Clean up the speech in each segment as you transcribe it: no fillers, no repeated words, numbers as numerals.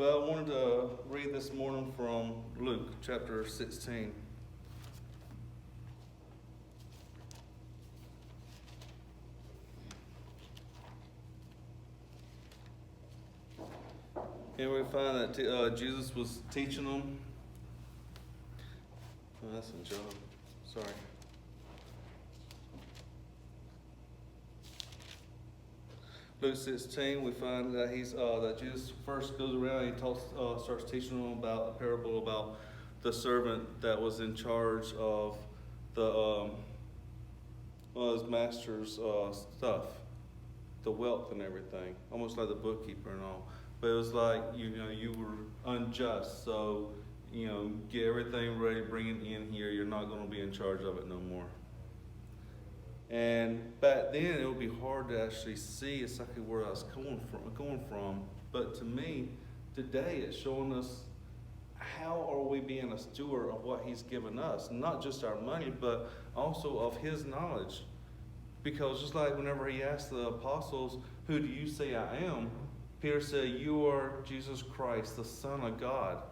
But I wanted to read this morning from Luke chapter 16. And we find that Jesus was teaching them. Oh, that's in John. Sorry. Luke 16, we find that that Jesus first goes around and he starts teaching them about a parable about the servant that was in charge of his master's stuff, the wealth and everything, almost like the bookkeeper and all. But it was like you were unjust, so get everything ready, bring it in here. You're not going to be in charge of it no more. And back then, it would be hard to actually see exactly where I was going from. But to me, today, it's showing us how are we being a steward of what He's given us, not just our money, but also of His knowledge. Because just like whenever He asked the apostles, "Who do you say I am?" Peter said, "You are Jesus Christ, the Son of God."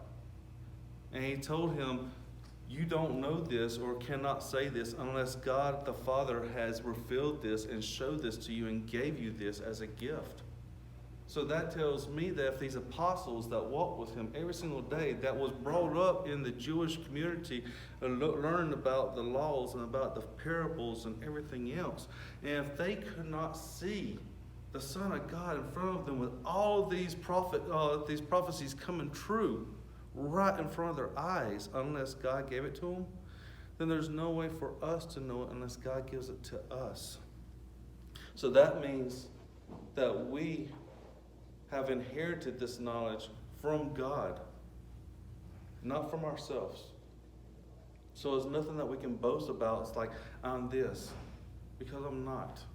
And he told him, "You don't know this or cannot say this unless God the Father has revealed this and showed this to you and gave you this as a gift." So that tells me that if these apostles that walked with Him every single day, that was brought up in the Jewish community and learned about the laws and about the parables and everything else, and if they could not see the Son of God in front of them with all these prophecies coming true right in front of their eyes, unless God gave it to them, then there's no way for us to know it unless God gives it to us. So that means that we have inherited this knowledge from God, not from ourselves. So it's nothing that we can boast about. It's like, I'm this, because I'm not.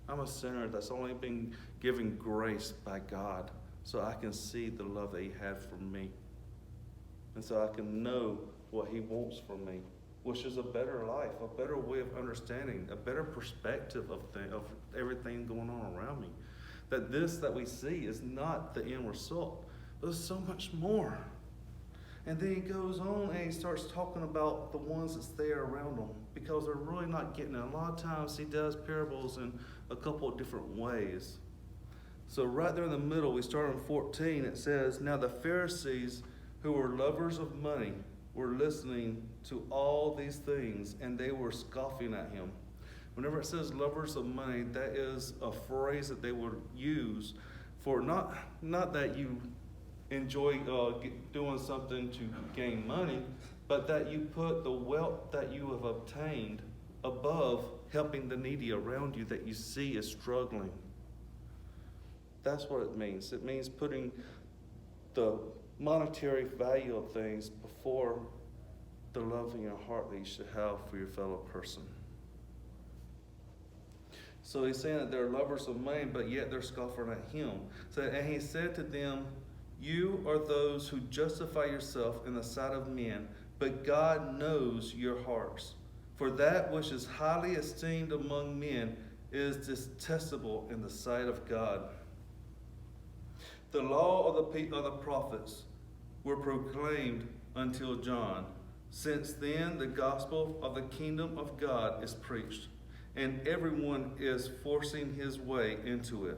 I'm a sinner that's only been given grace by God, so I can see the love that He had for me. And so I can know what He wants from me, which is a better life, a better way of understanding, a better perspective of everything going on around me. That this that we see is not the end result. There's so much more. And then he goes on and he starts talking about the ones that's there around them, because they're really not getting it. A lot of times he does parables in a couple of different ways. So right there in the middle, we start in 14, it says, "Now the Pharisees, who were lovers of money, were listening to all these things, and they were scoffing at Him." Whenever it says lovers of money, that is a phrase that they would use for not that you enjoy doing something to gain money, but that you put the wealth that you have obtained above helping the needy around you that you see is struggling. That's what it means. It means putting the monetary value of things before the love in your heart that you should have for your fellow person. So he's saying that they're lovers of money, but yet they're scoffing at Him. So, and he said to them, "You are those who justify yourself in the sight of men, but God knows your hearts. For that which is highly esteemed among men is detestable in the sight of God." The law of the prophets were proclaimed until John. Since then, the gospel of the kingdom of God is preached, and everyone is forcing his way into it.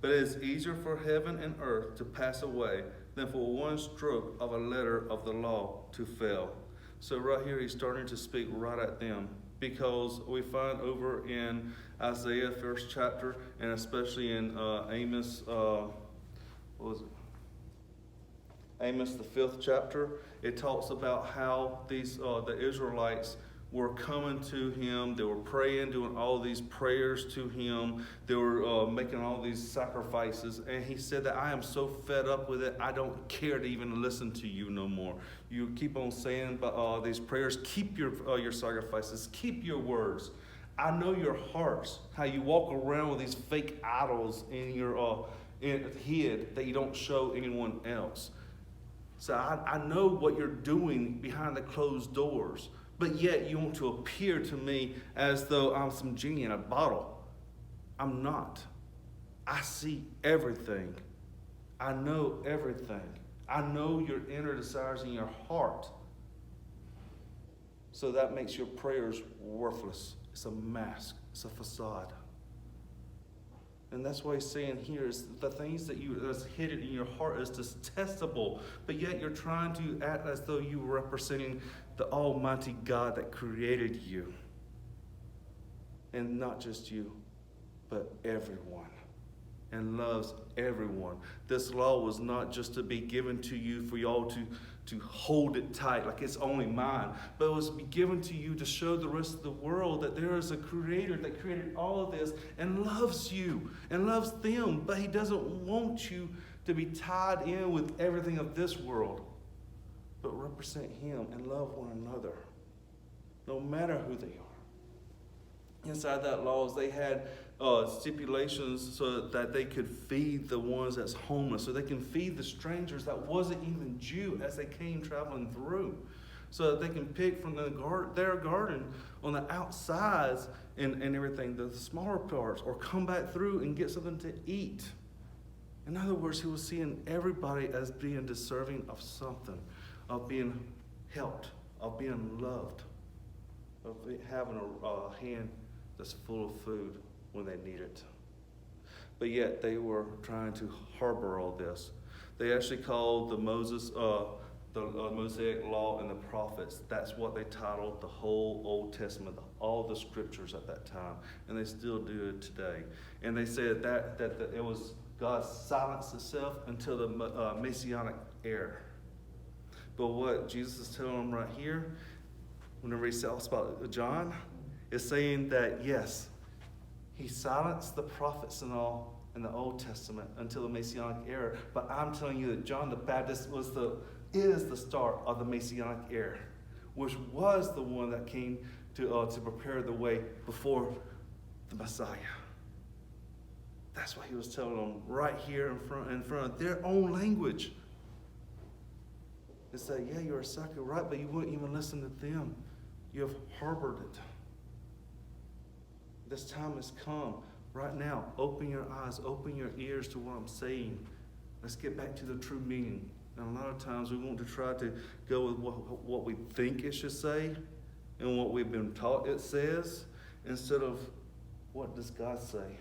But it is easier for heaven and earth to pass away than for one stroke of a letter of the law to fail. So right here, he's starting to speak right at them, because we find over in Isaiah 1st chapter, and especially in Amos, Amos the 5th chapter, it talks about how these the Israelites were coming to Him. They were praying, doing all these prayers to Him. They were making all these sacrifices. And He said that I am so fed up with it, I don't care to even listen to you no more. You keep on saying these prayers. Keep your sacrifices. Keep your words. I know your hearts, how you walk around with these fake idols in your head that you don't show anyone else. So I know what you're doing behind the closed doors. But yet you want to appear to me as though I'm some genie in a bottle. I'm not. I see everything. I know everything. I know your inner desires in your heart. So that makes your prayers worthless. It's a mask. It's a facade. And that's why he's saying here is the things that's hidden in your heart is detestable, but yet you're trying to act as though you were representing the Almighty God that created you. And not just you, but everyone. And loves everyone. This law was not just to be given to you for y'all to hold it tight like it's only mine, but it was to be given to you to show the rest of the world that there is a creator that created all of this and loves you and loves them, but he doesn't want you to be tied in with everything of this world, but represent him and love one another, no matter who they are. Inside that laws, they had stipulations so that they could feed the ones that's homeless, so they can feed the strangers that wasn't even Jew as they came traveling through, so that they can pick from their garden on the outsides and everything, the smaller parts, or come back through and get something to eat. In other words, he was seeing everybody as being deserving of something, of being helped, of being loved, of having a hand that's full of food when they need it. But yet they were trying to harbor all this. They actually called the Mosaic Law and the prophets. That's what they titled the whole Old Testament, all the scriptures at that time, and they still do it today. And they said that it was God silenced itself until the Messianic era. But what Jesus is telling them right here, whenever he talks about John, is saying that yes, he silenced the prophets and all in the Old Testament until the Messianic era. But I'm telling you that John the Baptist is the start of the Messianic era, which was the one that came to prepare the way before the Messiah. That's what he was telling them right here in front of their own language. They say, yeah, you're exactly right, but you wouldn't even listen to them. You have harbored it. This time has come. Right now, open your eyes, open your ears to what I'm saying. Let's get back to the true meaning. And a lot of times we want to try to go with what we think it should say and what we've been taught it says, instead of what does God say.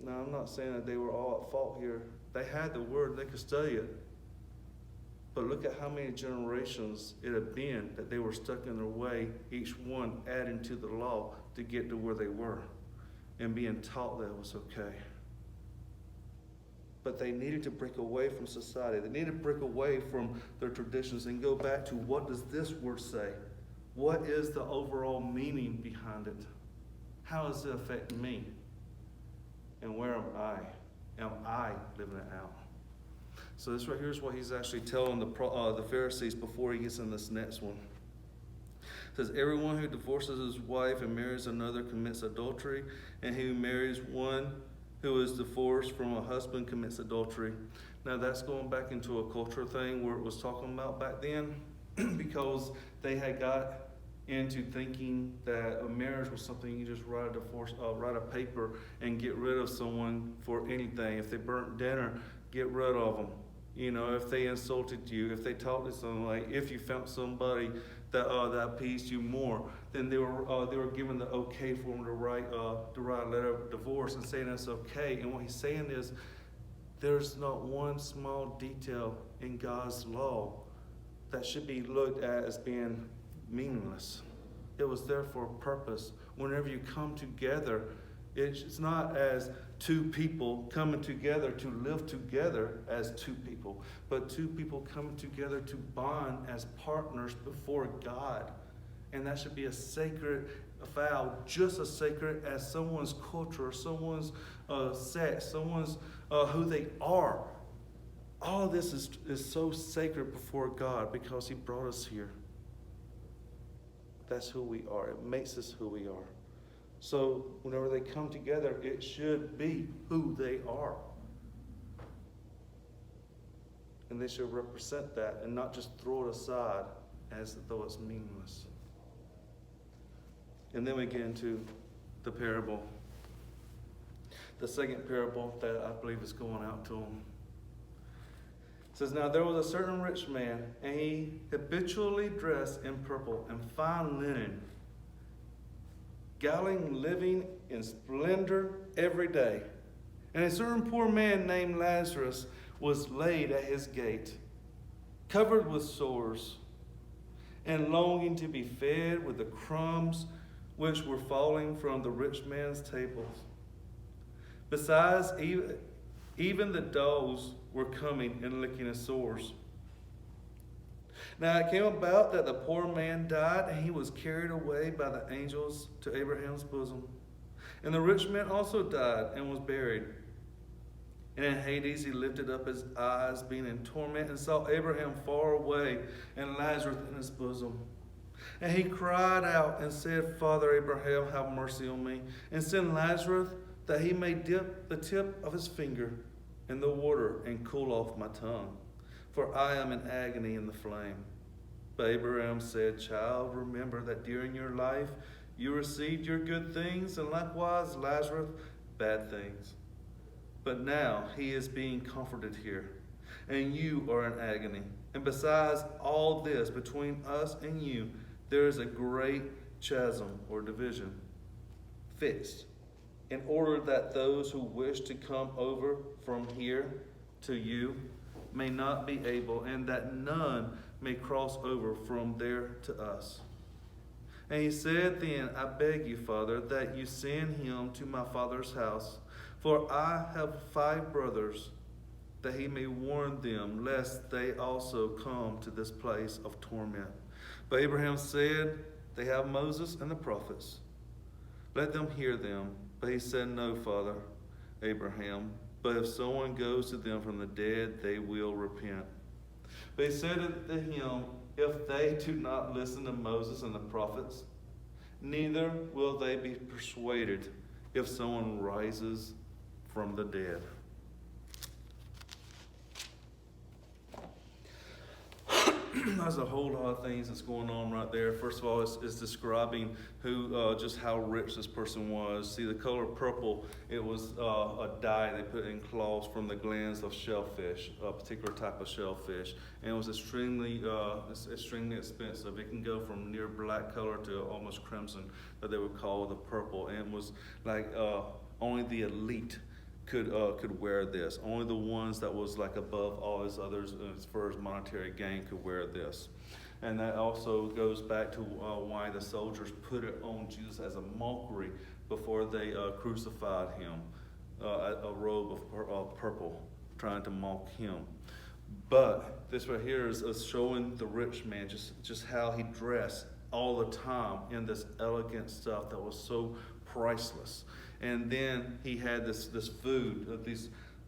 Now, I'm not saying that they were all at fault here. They had the word, they could study it. But look at how many generations it had been that they were stuck in their way, each one adding to the law to get to where they were and being taught that it was okay. But they needed to break away from society. They needed to break away from their traditions and go back to what does this word say? What is the overall meaning behind it? How does it affect me? And where am I? Am I living it out? So this right here is what he's actually telling the Pharisees before he gets in this next one. It says, everyone who divorces his wife and marries another commits adultery, and he who marries one who is divorced from a husband commits adultery. Now that's going back into a culture thing where it was talking about back then, because they had got into thinking that a marriage was something you just write a paper and get rid of someone for anything. If they burnt dinner, get rid of them. You know, if they insulted you, if they talked to someone, like if you found somebody that appeased you more, then they were given the okay for them to write a letter of divorce and saying that's okay. And what he's saying is, there's not one small detail in God's law that should be looked at as being meaningless. It was there for a purpose. Whenever you come together, it's not as two people coming together to live together as two people, but two people coming together to bond as partners before God. And that should be a sacred vow, just as sacred as someone's culture, someone's sex, someone's who they are. All of this is so sacred before God because he brought us here. That's who we are. It makes us who we are. So whenever they come together, it should be who they are. And they should represent that and not just throw it aside as though it's meaningless. And then we get into the parable. The second parable that I believe is going out to them. says, now there was a certain rich man, and he habitually dressed in purple and fine linen, living in splendor every day. And a certain poor man named Lazarus was laid at his gate, covered with sores, and longing to be fed with the crumbs which were falling from the rich man's table. Besides, even the dogs were coming and licking his sores. Now it came about that the poor man died, and he was carried away by the angels to Abraham's bosom. And the rich man also died and was buried. And in Hades he lifted up his eyes, being in torment, and saw Abraham far away and Lazarus in his bosom. And he cried out and said, Father Abraham, have mercy on me, and send Lazarus that he may dip the tip of his finger in the water and cool off my tongue, for I am in agony in the flame. But Abraham said, Child, remember that during your life you received your good things, and likewise Lazarus bad things. But now he is being comforted here, and you are in agony. And besides all this, between us and you, there is a great chasm or division fixed, in order that those who wish to come over from here to you may not be able, and that none may cross over from there to us. And he said then, I beg you, Father, that you send him to my father's house, for I have 5 brothers, that he may warn them, lest they also come to this place of torment. But Abraham said, they have Moses and the prophets. Let them hear them. But he said, no, Father Abraham, but if someone goes to them from the dead, they will repent. But he said to him, if they do not listen to Moses and the prophets, neither will they be persuaded if someone rises from the dead. There's a whole lot of things that's going on right there. First of all, it's describing just how rich this person was. See, the color purple, it was a dye they put in cloths from the glands of shellfish, a particular type of shellfish. And it was extremely expensive. It can go from near black color to almost crimson, that they would call the purple. And it was like only the elite could wear this. Only the ones that was like above all his others as far as monetary gain could wear this. And that also goes back to why the soldiers put it on Jesus as a mockery before they crucified him, a robe of purple, trying to mock him. But this right here is showing the rich man just how he dressed all the time in this elegant stuff that was so priceless. And then he had this food,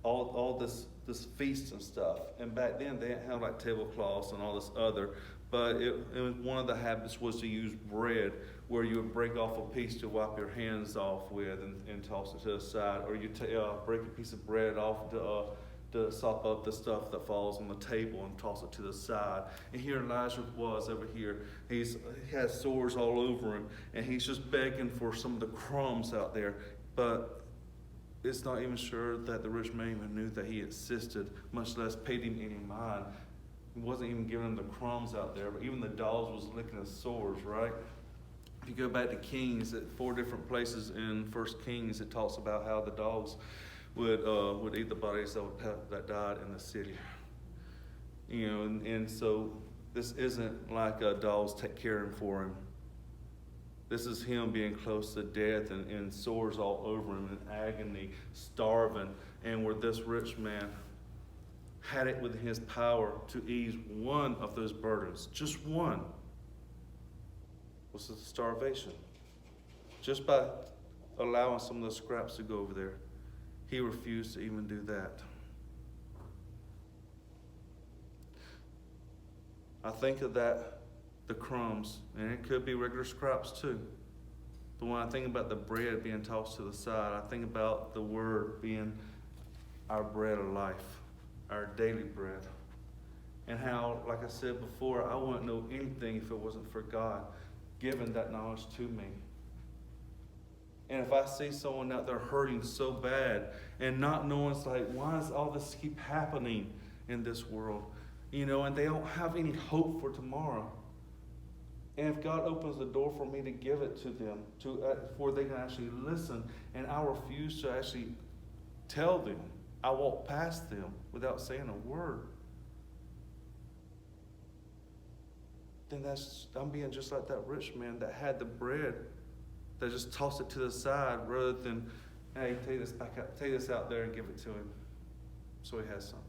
all this feast and stuff. And back then they didn't have like tablecloths and all this other, but it was one of the habits was to use bread, where you would break off a piece to wipe your hands off with and toss it to the side, or you break a piece of bread off to sop up the stuff that falls on the table and toss it to the side. And here Lazarus was over here. He has sores all over him, and he's just begging for some of the crumbs out there. But it's not even sure that the rich man even knew that he existed, much less paid him any mind. He wasn't even giving him the crumbs out there, but even the dogs was licking his sores, right? If you go back to Kings, at 4 different places in 1 Kings, it talks about how the dogs would eat the bodies that died in the city. You know, and so this isn't like dogs caring for him. This is him being close to death and sores all over him, in agony, starving, and where this rich man had it within his power to ease one of those burdens, just one, was the starvation. Just by allowing some of the scraps to go over there, he refused to even do that. I think of that, the crumbs, and it could be regular scraps too. But when I think about the bread being tossed to the side, I think about the word being our bread of life, our daily bread. And how, like I said before, I wouldn't know anything if it wasn't for God giving that knowledge to me. And if I see someone out there hurting so bad and not knowing, it's like, why does all this keep happening? in this world, and they don't have any hope for tomorrow. And if God opens the door for me to give it to them, for they can actually listen, and I refuse to actually tell them, I walk past them without saying a word, then I'm being just like that rich man that had the bread, that just tossed it to the side rather than, hey, take this out there and give it to him so he has something.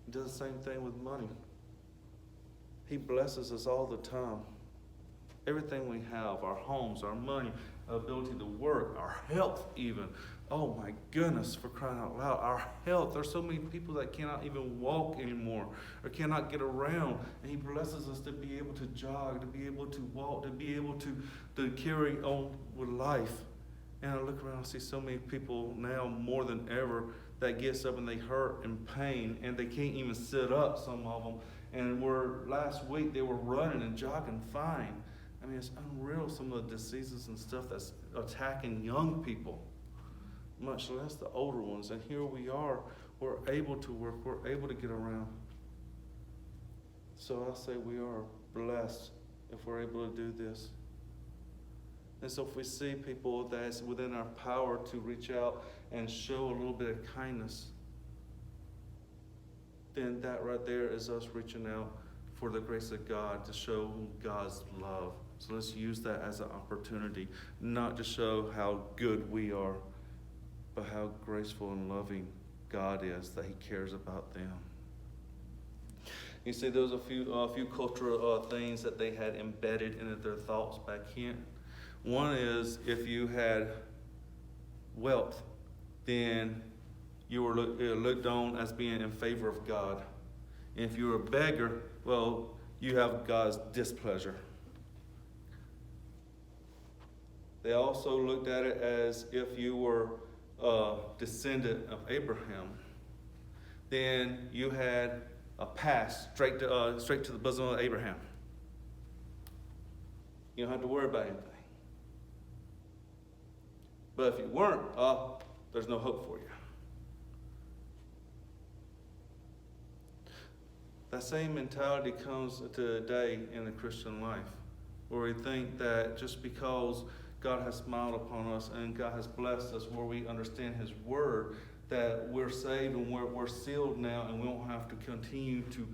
He does the same thing with money. He blesses us all the time. Everything we have, our homes, our money, our ability to work, our health even. Oh my goodness, for crying out loud, our health. There's so many people that cannot even walk anymore or cannot get around. And he blesses us to be able to jog, to be able to walk, to be able to carry on with life. And I look around and see so many people now more than ever that gets up and they hurt and pain and they can't even sit up, some of them. And last week they were running and jogging fine. I mean, it's unreal, some of the diseases and stuff that's attacking young people, much less the older ones. And here we are, we're able to work, we're able to get around. So I say we are blessed if we're able to do this. And so if we see people that's within our power to reach out and show a little bit of kindness, then that right there is us reaching out for the grace of God to show God's love. So let's use that as an opportunity, not to show how good we are, but how graceful and loving God is, that he cares about them. You see, there was a few cultural things that they had embedded into their thoughts back here. One is, if you had wealth, then you were looked on as being in favor of God. And if you were a beggar, well, you have God's displeasure. They also looked at it as if you were a descendant of Abraham, then you had a pass straight to the bosom of Abraham. You don't have to worry about anything. But if you weren't, there's no hope for you. That same mentality comes today in the Christian life, where we think that just because God has smiled upon us and God has blessed us, where we understand his word, that we're saved and we're sealed now, and we don't have to continue to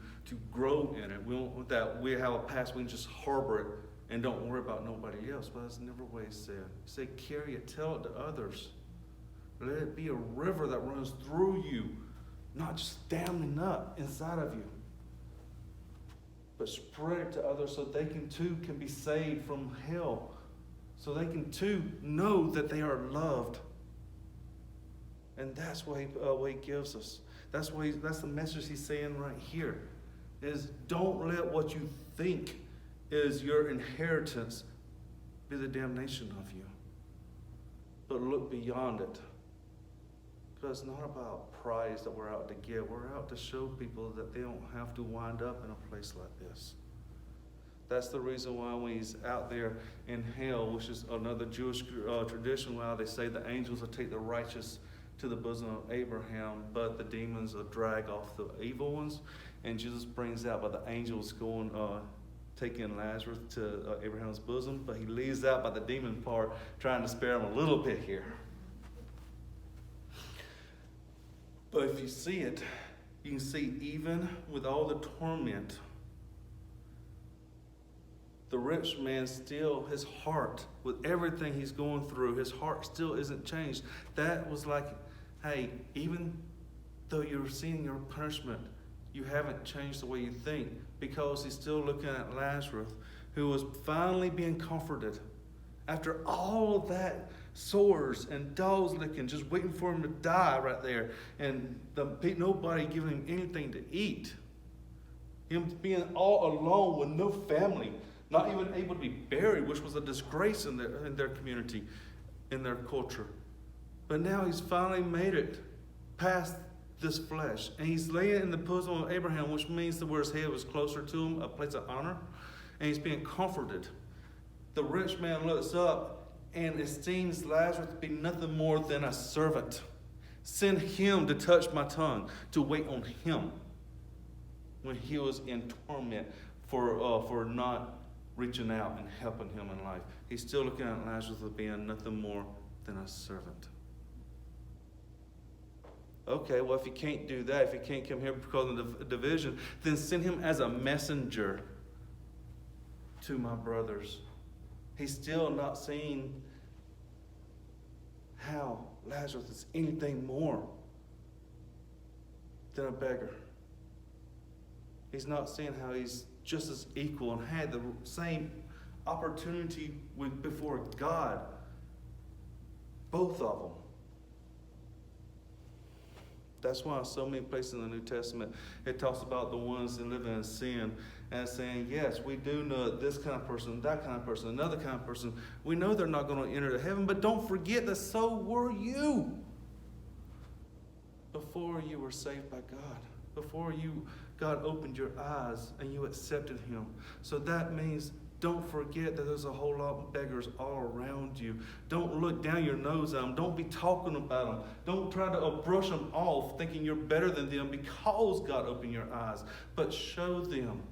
grow in it. That we have a past, we can just harbor it and don't worry about nobody else. But that's never what he said. He said, carry it, tell it to others. Let it be a river that runs through you, not just damming up inside of you, but spread it to others so they too can be saved from hell, so they can too know that they are loved. And that's what he gives us. That's the message he's saying right here, is don't let what you think is your inheritance be the damnation of you, but look beyond it. Because it's not about prize that we're out to get. We're out to show people that they don't have to wind up in a place like this. That's the reason why when he's out there in hell, which is another Jewish tradition, where they say the angels will take the righteous to the bosom of Abraham, but the demons will drag off the evil ones. And Jesus brings out by the angels going, taking Lazarus to Abraham's bosom, but he leaves out by the demon part, trying to spare him a little bit here. But if you see it, you can see even with all the torment, the rich man still, his heart, with everything he's going through, his heart still isn't changed. That was like, hey, even though you're seeing your punishment, you haven't changed the way you think, because he's still looking at Lazarus, who was finally being comforted. After all of that sores and dogs licking, just waiting for him to die right there, and nobody giving him anything to eat. Him being all alone with no family, not even able to be buried, which was a disgrace in their community, in their culture. But now he's finally made it past this flesh, and he's laying in the bosom of Abraham, which means that where his head was closer to him, a place of honor, and he's being comforted. The rich man looks up and esteems Lazarus to be nothing more than a servant. Send him to touch my tongue, to wait on him when he was in torment for not reaching out and helping him in life. He's still looking at Lazarus as being nothing more than a servant. Okay, well, if he can't do that, if he can't come here because of the division, then send him as a messenger to my brothers. He's still not seeing how Lazarus is anything more than a beggar. He's not seeing how he's just as equal and had the same opportunity before God. Both of them. That's why so many places in the New Testament it talks about the ones that live in sin and saying, yes, we do know this kind of person, that kind of person, another kind of person. We know they're not going to enter the heaven, but don't forget that so were you before you were saved by God, before God opened your eyes and you accepted him. So that means don't forget that there's a whole lot of beggars all around you. Don't look down your nose at them. Don't be talking about them. Don't try to brush them off thinking you're better than them because God opened your eyes. But show them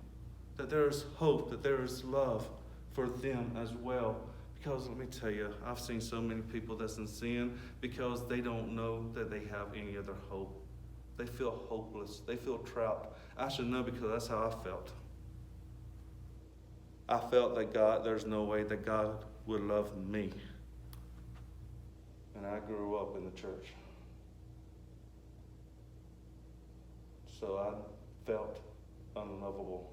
that there is hope, that there is love for them as well. Because let me tell you, I've seen so many people that's in sin because they don't know that they have any other hope. They feel hopeless. They feel trapped. I should know because that's how I felt. I felt that there's no way that God would love me. And I grew up in the church. So I felt unlovable.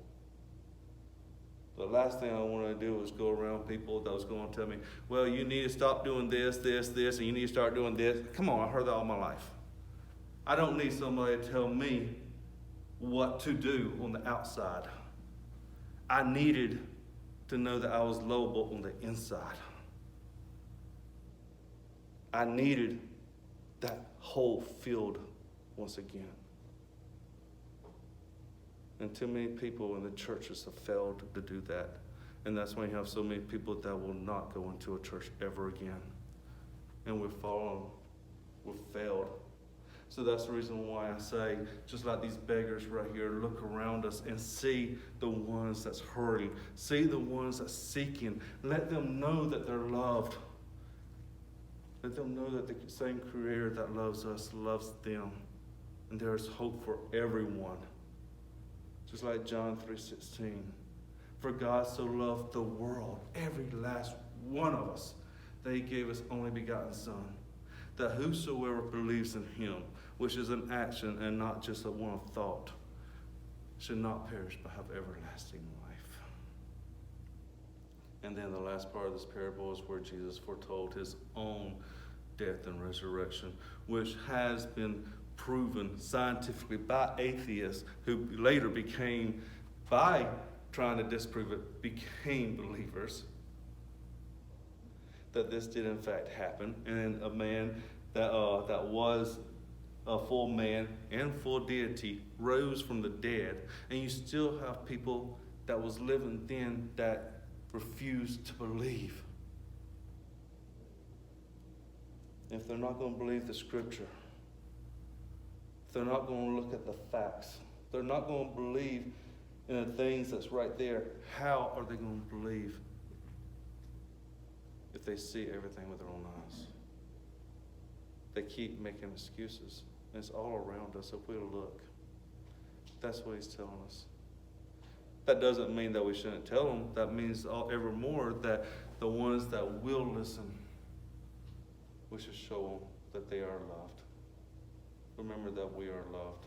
The last thing I wanted to do was go around people that was going to tell me, well, you need to stop doing this, and you need to start doing this. Come on, I heard that all my life. I don't need somebody to tell me what to do on the outside. I needed to know that I was lovable on the inside. I needed that whole field once again. And too many people in the churches have failed to do that. And that's why you have so many people that will not go into a church ever again. And we've fallen, we've failed. So that's the reason why I say, just like these beggars right here, look around us and see the ones that's hurting. See the ones that's seeking. Let them know that they're loved. Let them know that the same Creator that loves us loves them. And there is hope for everyone. Just like John 3:16. For God so loved the world, every last one of us, that he gave his only begotten Son, that whosoever believes in him, which is an action and not just a one of thought, should not perish but have everlasting life. And then the last part of this parable is where Jesus foretold his own death and resurrection, which has been proven scientifically by atheists who later became, by trying to disprove it, became believers, that this did in fact happen. And a man that was a full man and full deity rose from the dead. And you still have people that was living then that refused to believe. If they're not going to believe the scripture, if they're not going to look at the facts, they're not going to believe in the things that's right there, how are they going to believe if they see everything with their own eyes? They keep making excuses. And it's all around us if we look. That's what he's telling us. That doesn't mean that we shouldn't tell them. That means evermore that the ones that will listen, we should show them that they are loved. Remember that we are loved.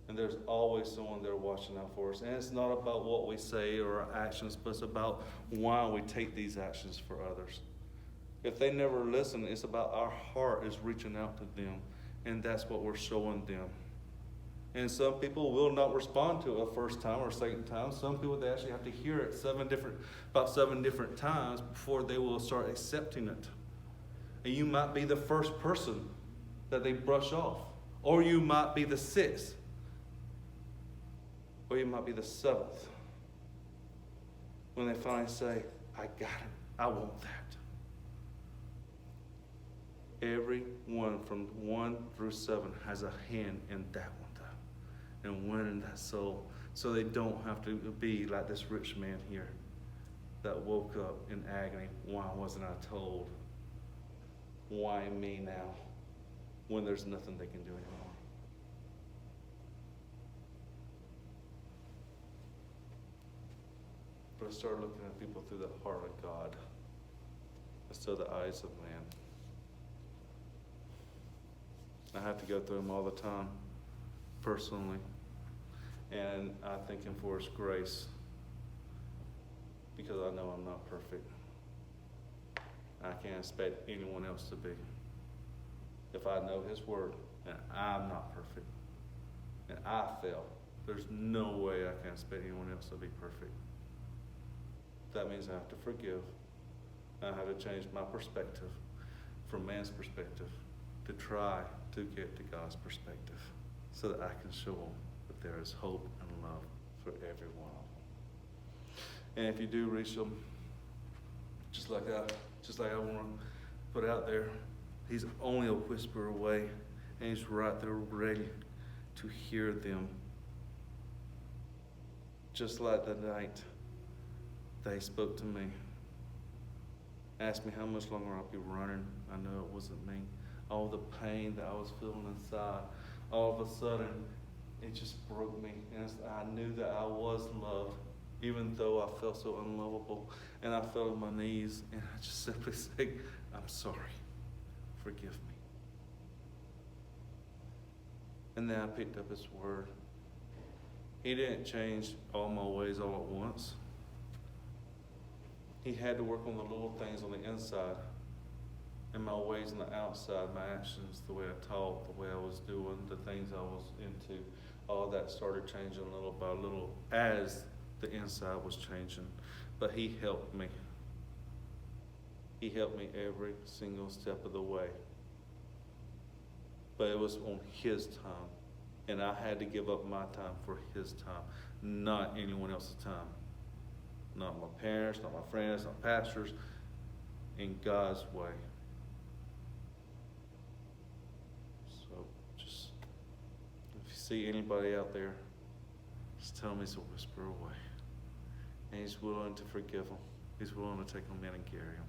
And there's always someone there watching out for us. And it's not about what we say or our actions, but it's about why we take these actions for others. If they never listen, it's about our heart is reaching out to them. And that's what we're showing them. And some people will not respond to it a first time or second time. Some people, they actually have to hear it about seven different times before they will start accepting it. And you might be the first person that they brush off. Or you might be the sixth. Or you might be the seventh. When they finally say, I got it. I want that. Everyone from 1 through 7 has a hand in that one, though, and winning that soul, so they don't have to be like this rich man here that woke up in agony. Why wasn't I told? Why me now, when there's nothing they can do anymore? But I started looking at people through the heart of God instead of the eyes of man. I have to go through them all the time, personally. And I thank Him for His grace, because I know I'm not perfect. I can't expect anyone else to be. If I know His Word and I'm not perfect and I fail, there's no way I can expect anyone else to be perfect. That means I have to forgive. I have to change my perspective from man's perspective to try to get to God's perspective, so that I can show them that there is hope and love for every one of them. And if you do reach them, just like I want to put out there, He's only a whisper away, and He's right there ready to hear them. Just like the night they spoke to me, asked me how much longer I'll be running. I know it wasn't me. All the pain that I was feeling inside, all of a sudden, it just broke me. And I knew that I was loved, even though I felt so unlovable. And I fell on my knees, and I just simply said, I'm sorry. Forgive me. And then I picked up His Word. He didn't change all my ways all at once. He had to work on the little things on the inside, and my ways on the outside, my actions, the way I talked, the way I was doing, the things I was into. All that started changing little by little as the inside was changing. But He helped me. He helped me every single step of the way. But it was on His time. And I had to give up my time for His time, not anyone else's time. Not my parents, not my friends, not pastors, in God's way. So just, if you see anybody out there, just tell them He's a whisper away. And He's willing to forgive them. He's willing to take them in and carry them.